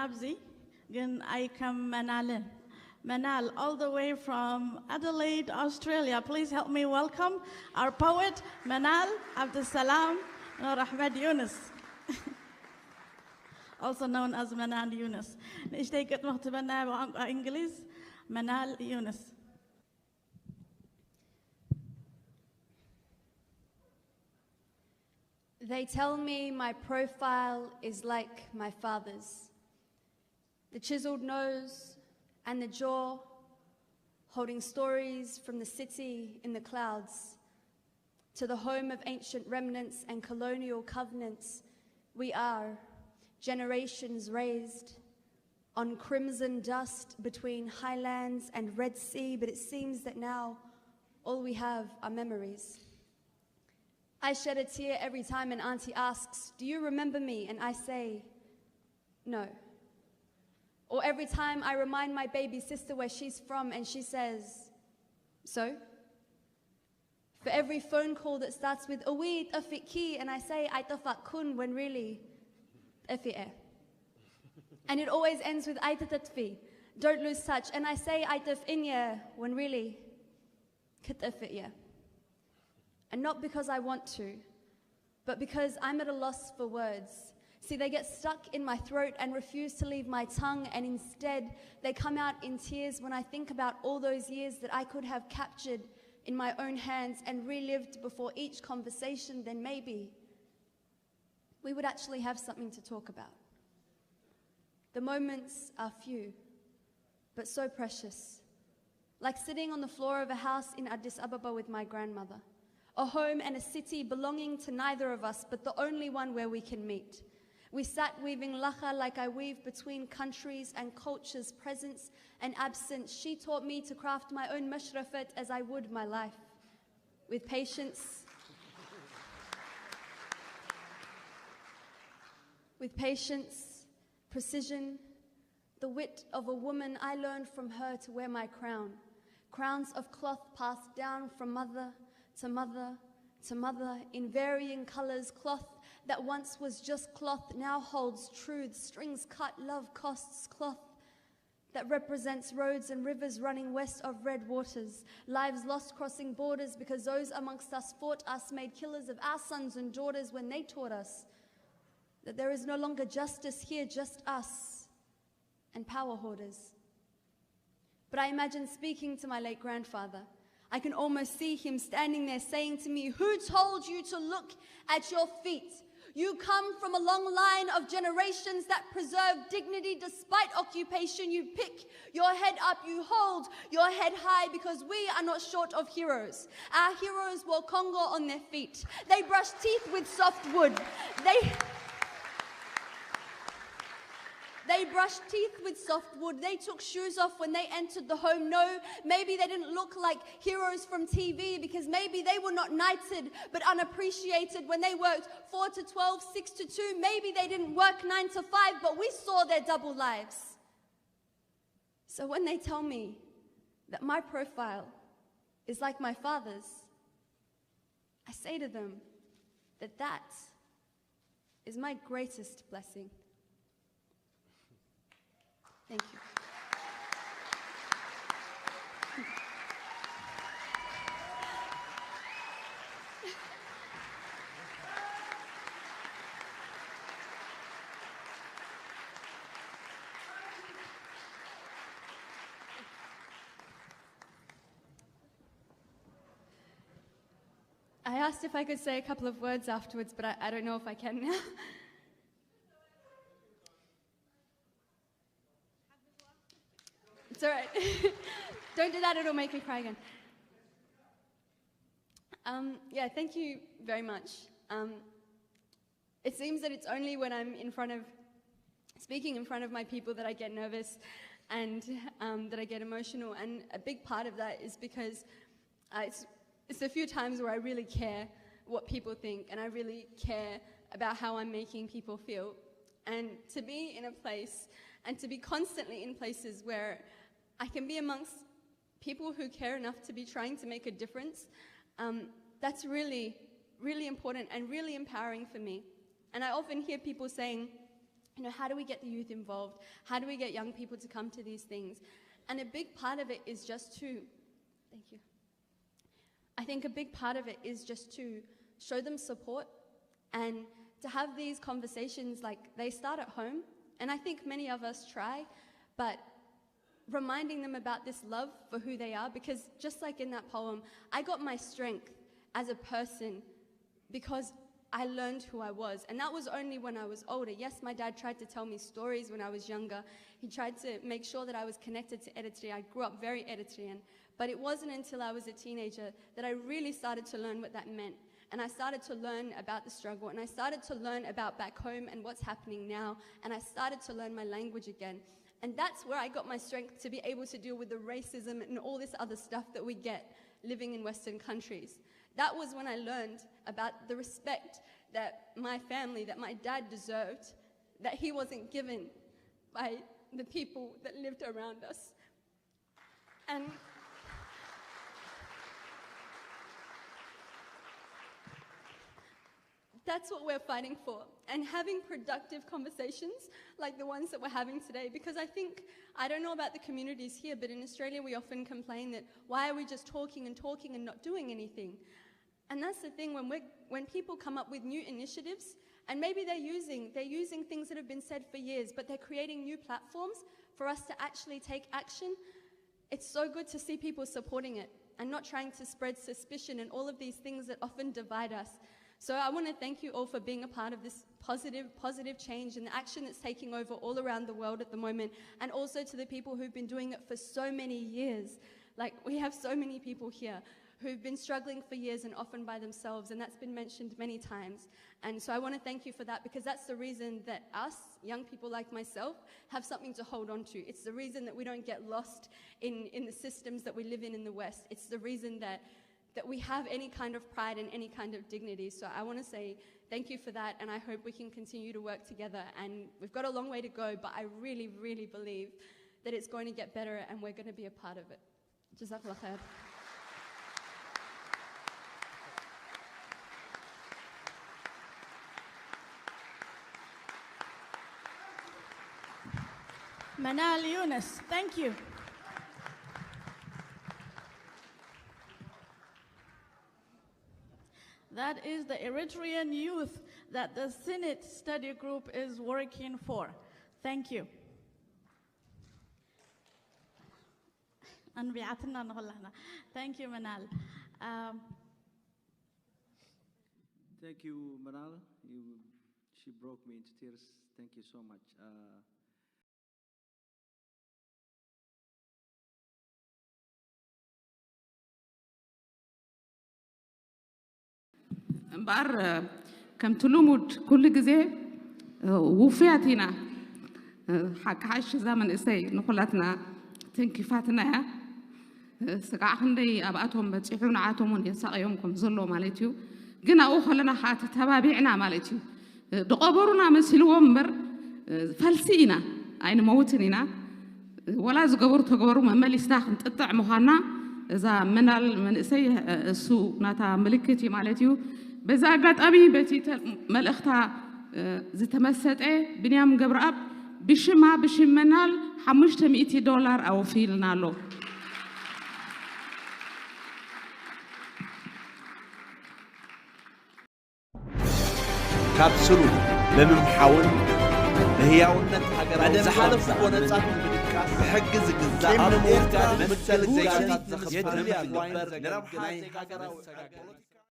Nabzi, I come Manalin. Manal, all the way from Adelaide, Australia. Please help me welcome our poet, Manal Abdul Salam Nur Ahmed Yunus, also known as Manal Yunus. نشتاق مختبنا بإنجليز Manal Yunus. They tell me my profile is like my father's. The chiseled nose and the jaw, holding stories from the city in the clouds. To the home of ancient remnants and colonial covenants, we are generations raised on crimson dust between highlands and Red Sea, but it seems that now all we have are memories. I shed a tear every time an auntie asks, "Do you remember me?" And I say, "No." Or every time I remind my baby sister where she's from and she says, "So?" For every phone call that starts with "Owi tafik ki," and I say "I tafak kun," when really "Efi." And it always ends with "I tatfi," don't lose touch, and I say "I taf inya," when really "Katafiya." And not because I want to, but because I'm at a loss for words. See, they get stuck in my throat and refuse to leave my tongue, and instead they come out in tears when I think about all those years that I could have captured in my own hands and relived before each conversation. Then maybe we would actually have something to talk about. The moments are few, but so precious. Like sitting on the floor of a house in Addis Ababa with my grandmother. A home and a city belonging to neither of us, but the only one where we can meet. We sat weaving lacha like I weave between countries and cultures, presence and absence. She taught me to craft my own mashrafat as I would my life. With patience, precision, the wit of a woman, I learned from her to wear my crown. Crowns of cloth passed down from mother to mother to mother in varying colors. Cloth that once was just cloth now holds truth. Strings cut, love costs. Cloth that represents roads and rivers running west of red waters. Lives lost crossing borders because those amongst us fought us, made killers of our sons and daughters when they taught us that there is no longer justice here, just us and power hoarders. But I imagine speaking to my late grandfather. I can almost see him standing there saying to me, "Who told you to look at your feet? You come from a long line of generations that preserve dignity despite occupation. You pick your head up, you hold your head high, because we are not short of heroes. Our heroes wore Congo on their feet. They brushed teeth with soft wood. They brushed teeth with soft wood. They took shoes off when they entered the home. No, maybe they didn't look like heroes from TV because maybe they were not knighted but unappreciated when they worked 4 to 12, 6 to 2. Maybe they didn't work 9 to 5, but we saw their double lives. So when they tell me that my profile is like my father's, I say to them that that is my greatest blessing. Thank you. I asked if I could say a couple of words afterwards, but I don't know if I can now. It's all right. Don't do that, it'll make me cry again. Yeah, thank you very much. It seems that it's only when I'm speaking in front of my people that I get nervous and that I get emotional. And a big part of that is because it's a few times where I really care what people think, and I really care about how I'm making people feel. And to be in a place, and to be constantly in places where I can be amongst people who care enough to be trying to make a difference, that's really, really important and really empowering for me. And I often hear people saying, You know, how do we get the youth involved? How do we get young people to come to these things? And a big part of it is just to, thank you. I think a big part of it is just to show them support and to have these conversations, like they start at home. And I think many of us try, but reminding them about this love for who they are, because just like in that poem, I got my strength as a person because I learned who I was. And that was only when I was older. Yes, my dad tried to tell me stories when I was younger. He tried to make sure that I was connected to Eritrea. I grew up very Eritrean. But it wasn't until I was a teenager that I really started to learn what that meant. And I started to learn about the struggle. And I started to learn about back home and what's happening now. And I started to learn my language again. And that's where I got my strength to be able to deal with the racism and all this other stuff that we get living in Western countries. That was when I learned about the respect that my family, that my dad deserved, that he wasn't given by the people that lived around us. And that's what we're fighting for. And having productive conversations like the ones that we're having today, because I think, I don't know about the communities here, but in Australia we often complain that why are we just talking and talking and not doing anything? And that's the thing, when people come up with new initiatives, and maybe they're using things that have been said for years, but they're creating new platforms for us to actually take action. It's so good to see people supporting it and not trying to spread suspicion and all of these things that often divide us. So I want to thank you all for being a part of this positive change and the action that's taking over all around the world at the moment, and also to the people who've been doing it for so many years. Like, we have so many people here who've been struggling for years and often by themselves, and that's been mentioned many times. And so I want to thank you for that, because that's the reason that us, young people like myself, have something to hold on to. It's the reason that we don't get lost in the systems that we live in the West. It's the reason that we have any kind of pride and any kind of dignity. So I want to say thank you for that, and I hope we can continue to work together. And we've got a long way to go, but I really, really believe that it's going to get better, and we're going to be a part of it. Jazakallah khair. Manal Yunus, thank you. That is the Eritrean youth that the Senate study group is working for. Thank you. Thank you, Manal. Thank you, Manal. She broke me into tears. Thank you so much. امبار كم تلومود كل جزء وفياتنا حق عاش زمن إسي نقولتنا تنكفاتنا سقعندي أبعتهم بتشوفون عاتهم يساقيهمكم زلوا مالتيو جنا أخلنا حات تبابعنا مالتيو دقبرنا مسلوهم بر فلسينا أين موتنينا ولا زقبر تقبروا مملي استاخن تقطع مخانا إذا منأسي السو ناتا ملكتي مالتيو بزا قطامي بتي ملأختا زتمسد بنيام جبراب بشما بشمنال $500 أو فيلنا له كابسلو لممحاول لهياونة حجر زحالف ونصات بحجز الجزاء مثل زي